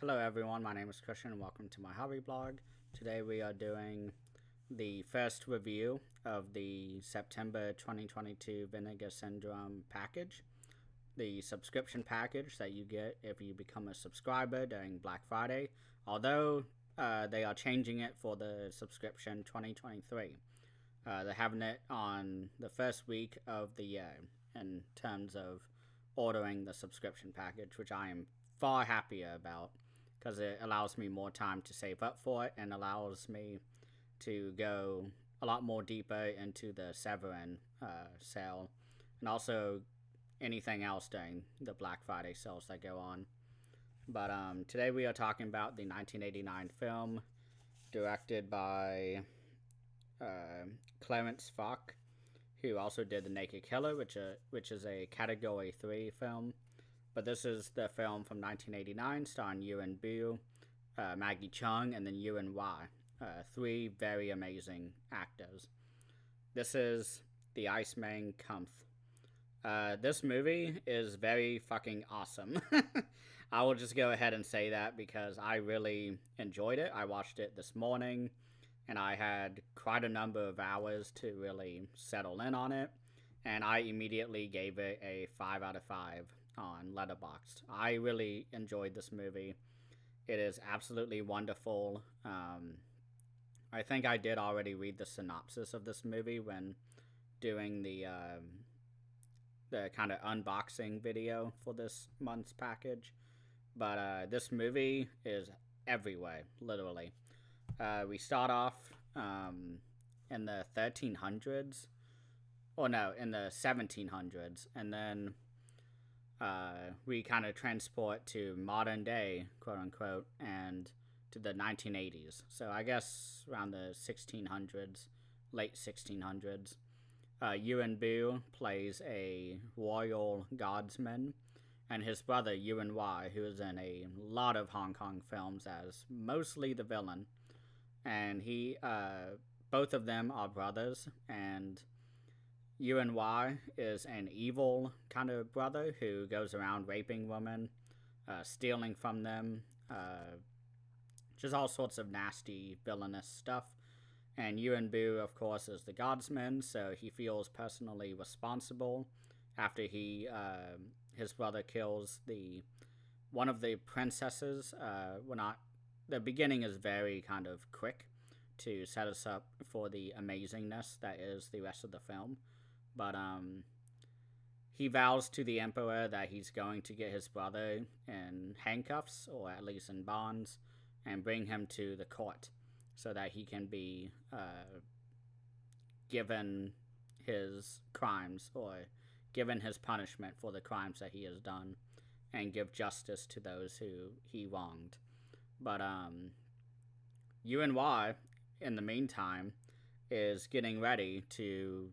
Hello everyone, my name is Christian and welcome to my hobby blog. Today we are doing the first review of the September 2022 Vinegar Syndrome package, the subscription package that you get if you become a subscriber during Black Friday, although they are changing it for the subscription 2023. They're having it on the first week of the year in terms of ordering the subscription package, which I am far happier about because it allows me more time to save up for it and allows me to go a lot more deeper into the Severin sale and also anything else during the Black Friday sales that go on. But today we are talking about the 1989 film directed by Clarence Falk, who also did The Naked Killer, which is a Category 3 film. But this is the film from 1989 starring Ewan Bu, Maggie Chung, and then Ewan Y. Three very amazing actors. This is the Iceman Cometh. This movie is very fucking awesome. I will just go ahead and say that because I really enjoyed it. I watched it this morning and I had quite a number of hours to really settle in on it. And I immediately gave it a 5 out of 5 on Letterboxd. I really enjoyed this movie. It is absolutely wonderful. I think I did already read the synopsis of this movie when doing the kind of unboxing video for this month's package. But this movie is everywhere, literally. We start off in the 1300s, or no, in the 1700s, and then we kind of transport to modern day, quote unquote, and to the 1980s. So I guess around the 1600s, late 1600s. Ewan Bu plays a royal guardsman, and his brother Ewan Y, who is in a lot of Hong Kong films as mostly the villain, and both of them are brothers, and Ewan Y is an evil kind of brother who goes around raping women, stealing from them, just all sorts of nasty, villainous stuff. And Ewan Bu, of course, is the guardsman, so he feels personally responsible after his brother kills one of the princesses. The beginning is very kind of quick to set us up for the amazingness that is the rest of the film. But he vows to the emperor that he's going to get his brother in handcuffs, or at least in bonds, and bring him to the court so that he can be given his crimes, or given his punishment for the crimes that he has done, and give justice to those who he wronged. But Ewan Y, in the meantime, is getting ready to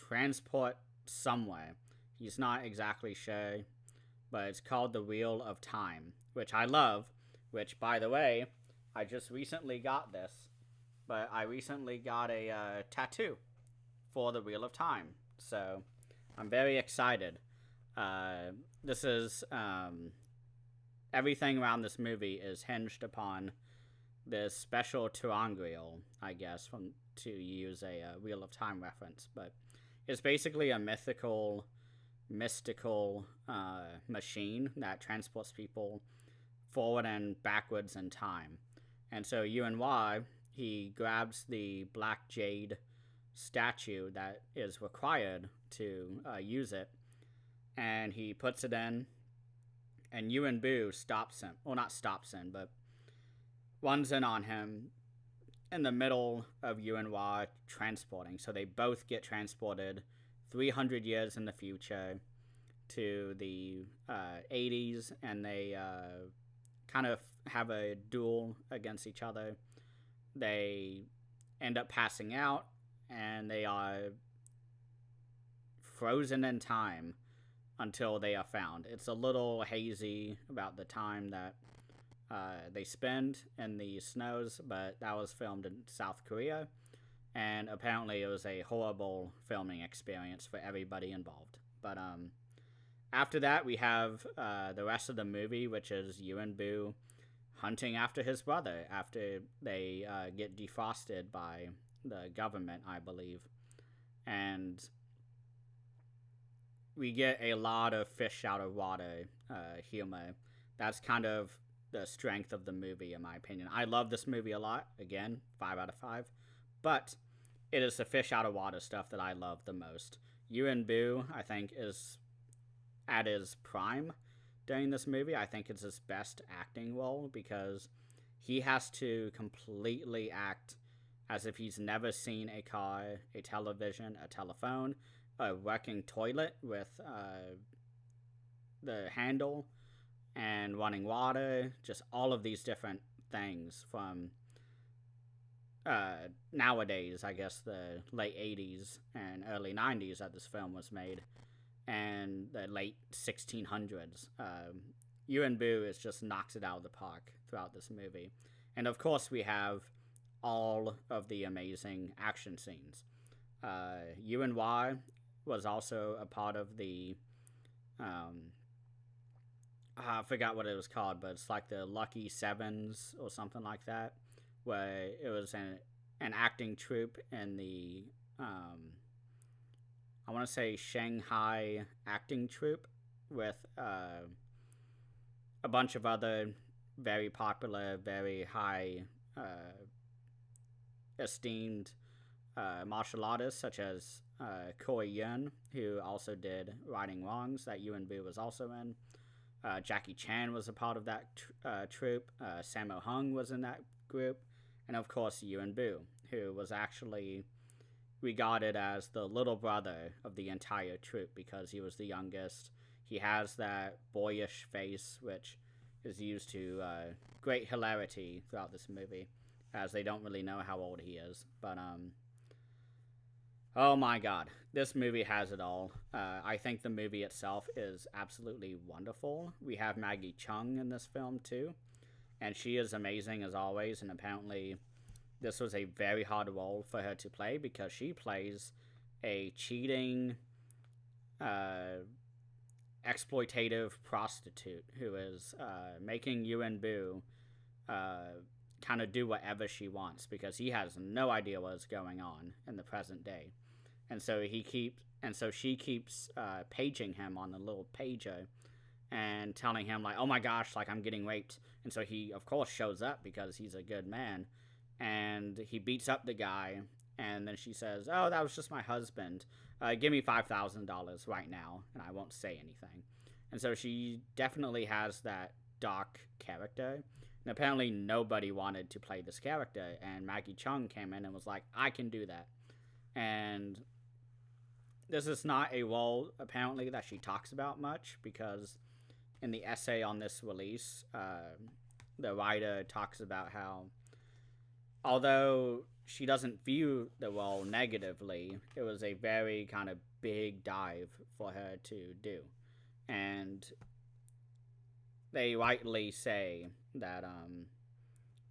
transport somewhere. He's not exactly sure, but it's called the Wheel of Time, which I love, which, by the way, I just recently got this, but I recently got a tattoo for the Wheel of Time, so I'm very excited. This is, everything around this movie is hinged upon this special ter'angreal, I guess, to use a Wheel of Time reference, but it's basically a mystical machine that transports people forward and backwards in time. And so Ewan Y, he grabs the black jade statue that is required to use it, and he puts it in, and Ewan Bu stops him. Well, not stops him, but runs in on him in the middle of Ewan Y transporting. So they both get transported 300 years in the future to the 80s, and they kind of have a duel against each other. They end up passing out, and they are frozen in time until they are found. It's a little hazy about the time that they spend in the snows, but that was filmed in South Korea, and apparently it was a horrible filming experience for everybody involved. But after that, we have the rest of the movie, which is Ewan Bu hunting after his brother after they get defrosted by the government, I believe. And we get a lot of fish out of water humor. That's kind of the strength of the movie, in my opinion. I love this movie a lot. Again, 5 out of 5. But it is the fish out of water stuff that I love the most. Ewan Boo, I think, is at his prime during this movie. I think it's his best acting role because he has to completely act as if he's never seen a car, a television, a telephone, a working toilet with the handle and running water, just all of these different things from nowadays, I guess the late 80s and early 90s that this film was made, and the late 1600s. Ewan Boo is just knocks it out of the park throughout this movie. And of course we have all of the amazing action scenes. Ewan Wah was also a part of the I forgot what it was called, but it's like the Lucky Sevens or something like that, where it was an acting troupe in the I want to say Shanghai acting troupe with a bunch of other very popular, very high esteemed martial artists, such as Koi Yun, who also did Righting Wrongs, that Ewan Boo was also in. Jackie Chan was a part of that troupe. Sammo Hung was in that group. And of course, Ewan Boo, who was actually regarded as the little brother of the entire troupe because he was the youngest. He has that boyish face, which is used to great hilarity throughout this movie, as they don't really know how old he is. But, oh my god, this movie has it all. I think the movie itself is absolutely wonderful. We have Maggie Chung in this film, too, and she is amazing as always, and apparently this was a very hard role for her to play because she plays a cheating, exploitative prostitute who is making Ewan Boo kind of do whatever she wants because he has no idea what's going on in the present day. And so she keeps paging him on the little pager and telling him, like, oh my gosh, like, I'm getting raped. And so he, of course, shows up because he's a good man. And he beats up the guy. And then she says, oh, that was just my husband. Give me $5,000 right now, and I won't say anything. And so she definitely has that dark character. And apparently nobody wanted to play this character. And Maggie Chung came in and was like, I can do that. And this is not a role, apparently, that she talks about much, because in the essay on this release, the writer talks about how, although she doesn't view the role negatively, it was a very kind of big dive for her to do. And they rightly say that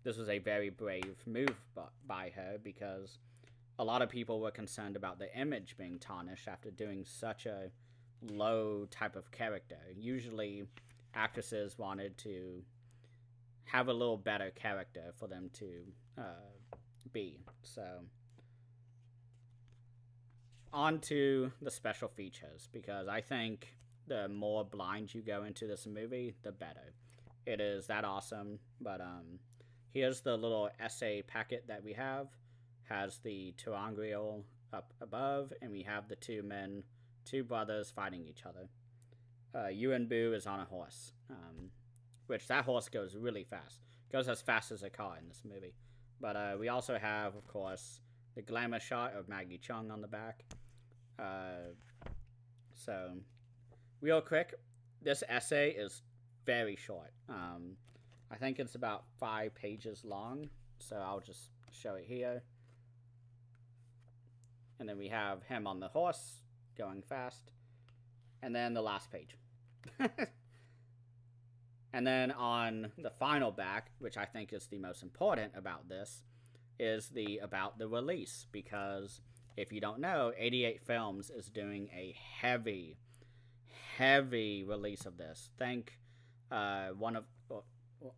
this was a very brave move by her, because a lot of people were concerned about the image being tarnished after doing such a low type of character. Usually, actresses wanted to have a little better character for them to be. So, on to the special features, because I think the more blind you go into this movie, the better. It is that awesome. But here's the little essay packet that we have. Has the triangle up above, and we have the two brothers fighting each other. Ewan Boo is on a horse, which that horse goes really fast. Goes as fast as a car in this movie. But we also have, of course, the glamour shot of Maggie Chung on the back. So, real quick, this essay is very short. I think it's about 5 pages long, so I'll just show it here. And then we have him on the horse, going fast. And then the last page. And then on the final back, which I think is the most important about this, is about the release. Because if you don't know, 88 Films is doing a heavy release of this.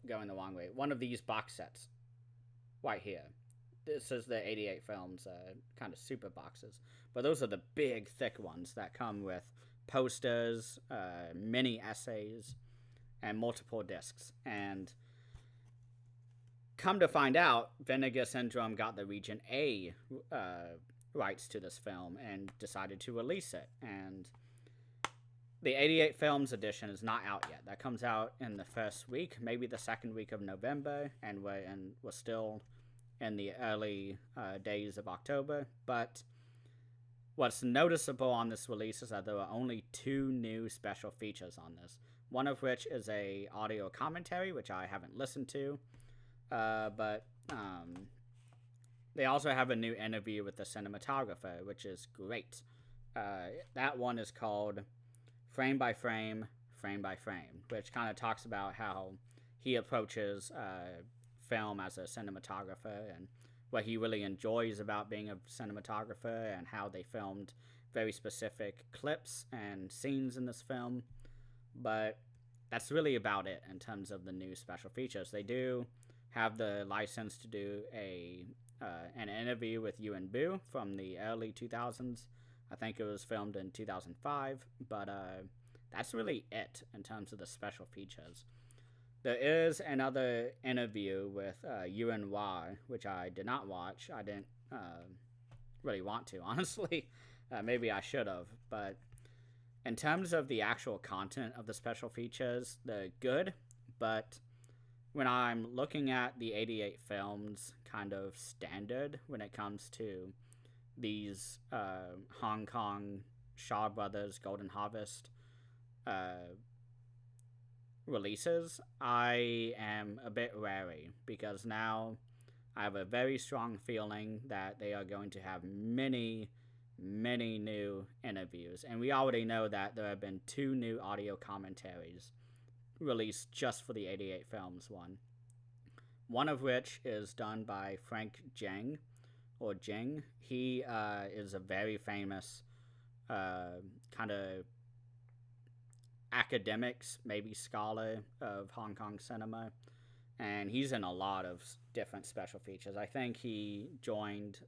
going the wrong way. One of these box sets right here. This is the 88 films, kind of super boxes. But those are the big, thick ones that come with posters, mini essays, and multiple discs. And come to find out, Vinegar Syndrome got the Region A rights to this film and decided to release it. And the 88 Films edition is not out yet. That comes out in the first week, maybe the second week of November, and we're still in the early days of October. But what's noticeable on this release is that there are only 2 new special features on this. One of which is a audio commentary, which I haven't listened to, but they also have a new interview with the cinematographer, which is great. That one is called Frame by Frame, Frame by Frame, which kind of talks about how he approaches film as a cinematographer and what he really enjoys about being a cinematographer and how they filmed very specific clips and scenes in this film. But that's really about it in terms of the new special features. They do have the license to do an interview with Ewan Boo from the early 2000s. I think it was filmed in 2005, but that's really it in terms of the special features. There is another interview with Ewan Wah, which I did not watch. I didn't really want to, honestly. Maybe I should have, but in terms of the actual content of the special features, they're good, but when I'm looking at the 88 Films kind of standard when it comes to these Hong Kong Shaw Brothers Golden Harvest releases, I am a bit wary because now I have a very strong feeling that they are going to have many new interviews, and we already know that there have been 2 new audio commentaries released just for the 88 Films one of which is done by Frank Jing. He is a very famous kind of academics, maybe scholar of Hong Kong cinema, and he's in a lot of different special features. I think he joined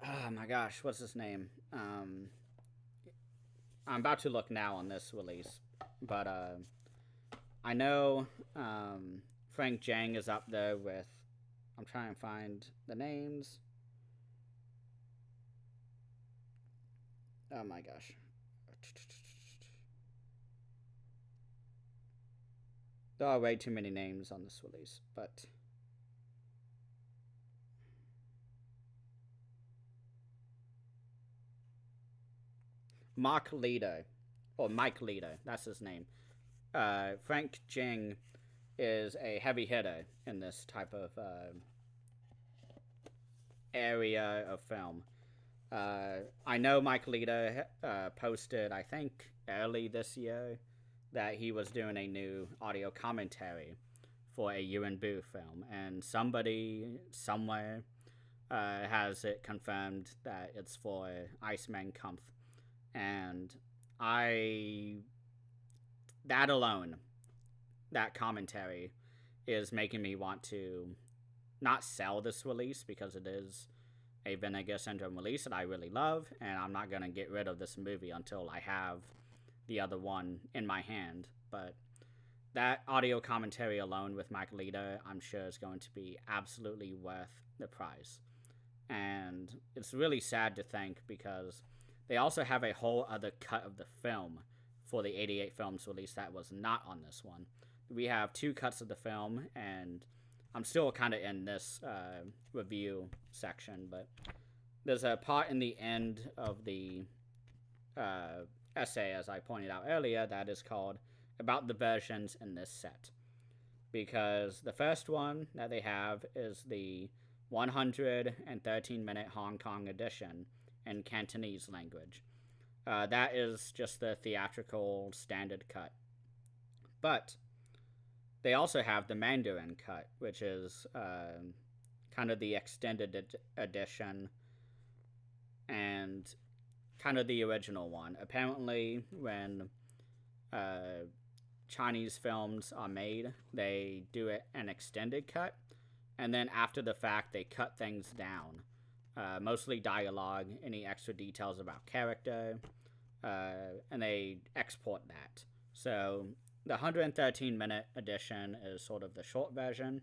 oh my gosh, what's his name? I'm about to look now on this release, but I know Frank Jang is up there with, I'm trying to find the names. Oh my gosh. There are way too many names on this release, but Mike Leader, that's his name. Frank Jing is a heavy hitter in this type of area of film. I know Mike Leader posted, I think, early this year that he was doing a new audio commentary for a Ewan Boo film, and somebody somewhere has it confirmed that it's for Iceman Cometh. And that alone, that commentary, is making me want to not sell this release because it is a Vinegar Syndrome release that I really love, and I'm not going to get rid of this movie until I have the other one in my hand. But that audio commentary alone with Mike Leader, I'm sure, is going to be absolutely worth the price. And it's really sad to think because they also have a whole other cut of the film for the 88 Films release that was not on this one. We have 2 cuts of the film, and I'm still kind of in this review section, but there's a part in the end of the essay, as I pointed out earlier, that is called About the Versions in This Set. Because the first one that they have is the 113-minute Hong Kong edition in Cantonese language. That is just the theatrical standard cut. But they also have the Mandarin cut, which is kind of the extended edition and kind of the original one. Apparently, when Chinese films are made, they do it an extended cut, and then after the fact, they cut things down. Mostly dialogue, any extra details about character, and they export that. So the 113-minute edition is sort of the short version.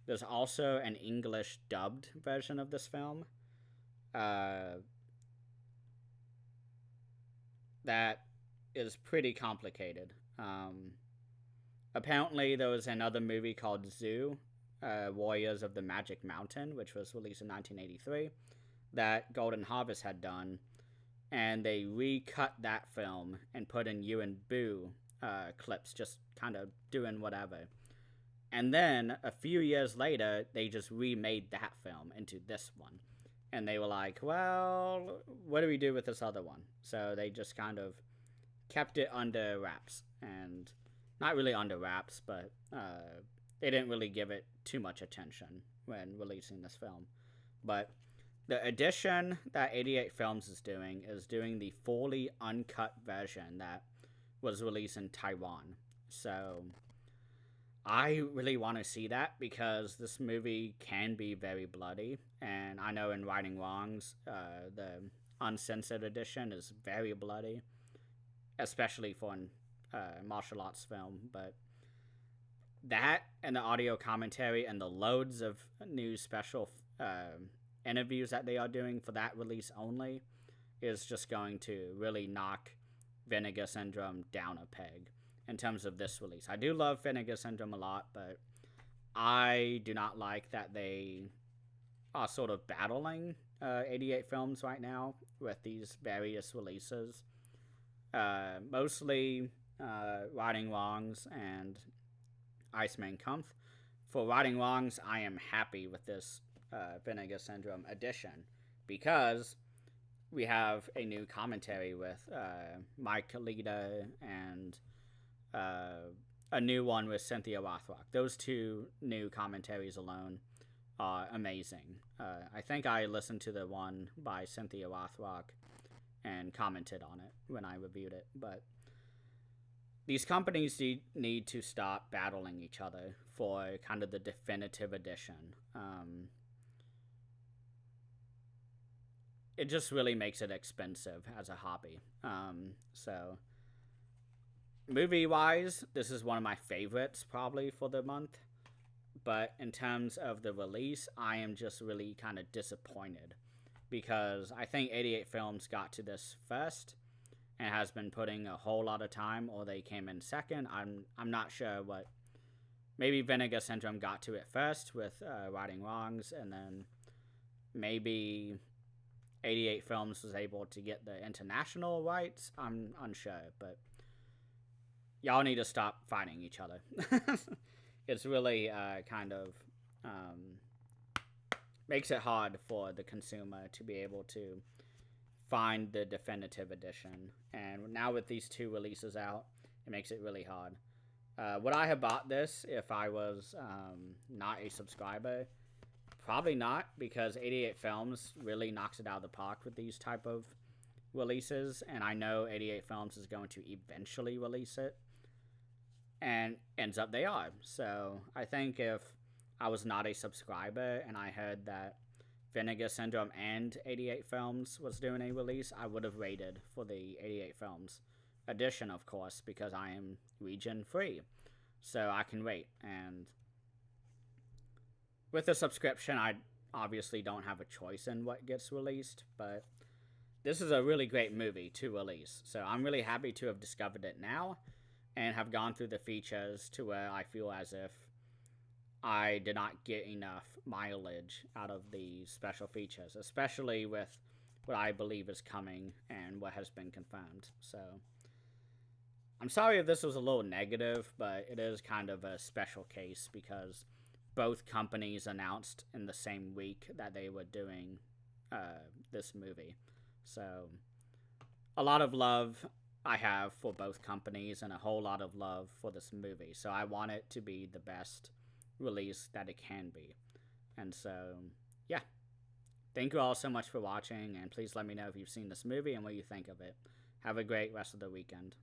There's also an English dubbed version of this film. That is pretty complicated. Apparently, there was another movie called Zoo, Warriors of the Magic Mountain, which was released in 1983, that Golden Harvest had done, and they recut that film and put in Ewan Boo clips, just kind of doing whatever. And then, a few years later, they just remade that film into this one. And they were like, well, what do we do with this other one? So they just kind of kept it under wraps. And not really under wraps, but they didn't really give it too much attention when releasing this film. But the edition that 88 Films is doing the fully uncut version that was released in Taiwan. So I really want to see that because this movie can be very bloody. And I know in Righting Wrongs, the uncensored edition is very bloody, especially for a martial arts film. But that and the audio commentary and the loads of new special interviews that they are doing for that release only is just going to really knock Vinegar Syndrome down a peg in terms of this release. I do love Vinegar Syndrome a lot, but I do not like that they are sort of battling 88 Films right now with these various releases. Mostly Righting Wrongs and Iceman Cometh. For Righting Wrongs, I am happy with this Vinegar Syndrome edition because we have a new commentary with Mike Kalita and a new one with Cynthia Rothrock. Those two new commentaries alone are amazing. I think I listened to the one by Cynthia Rothrock and commented on it when I reviewed it. But these companies need to stop battling each other for kind of the definitive edition. It just really makes it expensive as a hobby. So movie-wise, this is one of my favorites probably for the month. But in terms of the release, I am just really kind of disappointed because I think 88 Films got to this first and has been putting a whole lot of time, or they came in second. I'm not sure what. Maybe Vinegar Syndrome got to it first with Righting Wrongs, and then maybe 88 Films was able to get the international rights. I'm unsure, but y'all need to stop fighting each other. It's really kind of makes it hard for the consumer to be able to find the definitive edition. And now with these two releases out, it makes it really hard. Would I have bought this if I was not a subscriber? Probably not, because 88 Films really knocks it out of the park with these type of releases, and I know 88 Films is going to eventually release it, and ends up they are. So I think if I was not a subscriber and I heard that Vinegar Syndrome and 88 Films was doing a release, I would have waited for the 88 Films edition, of course, because I am region free, so I can wait. And with a subscription, I obviously don't have a choice in what gets released, but this is a really great movie to release, so I'm really happy to have discovered it now and have gone through the features to where I feel as if I did not get enough mileage out of the special features, especially with what I believe is coming and what has been confirmed. So I'm sorry if this was a little negative, but it is kind of a special case because both companies announced in the same week that they were doing this movie. So a lot of love I have for both companies and a whole lot of love for this movie. So I want it to be the best release that it can be. And so, yeah. Thank you all so much for watching, and please let me know if you've seen this movie and what you think of it. Have a great rest of the weekend.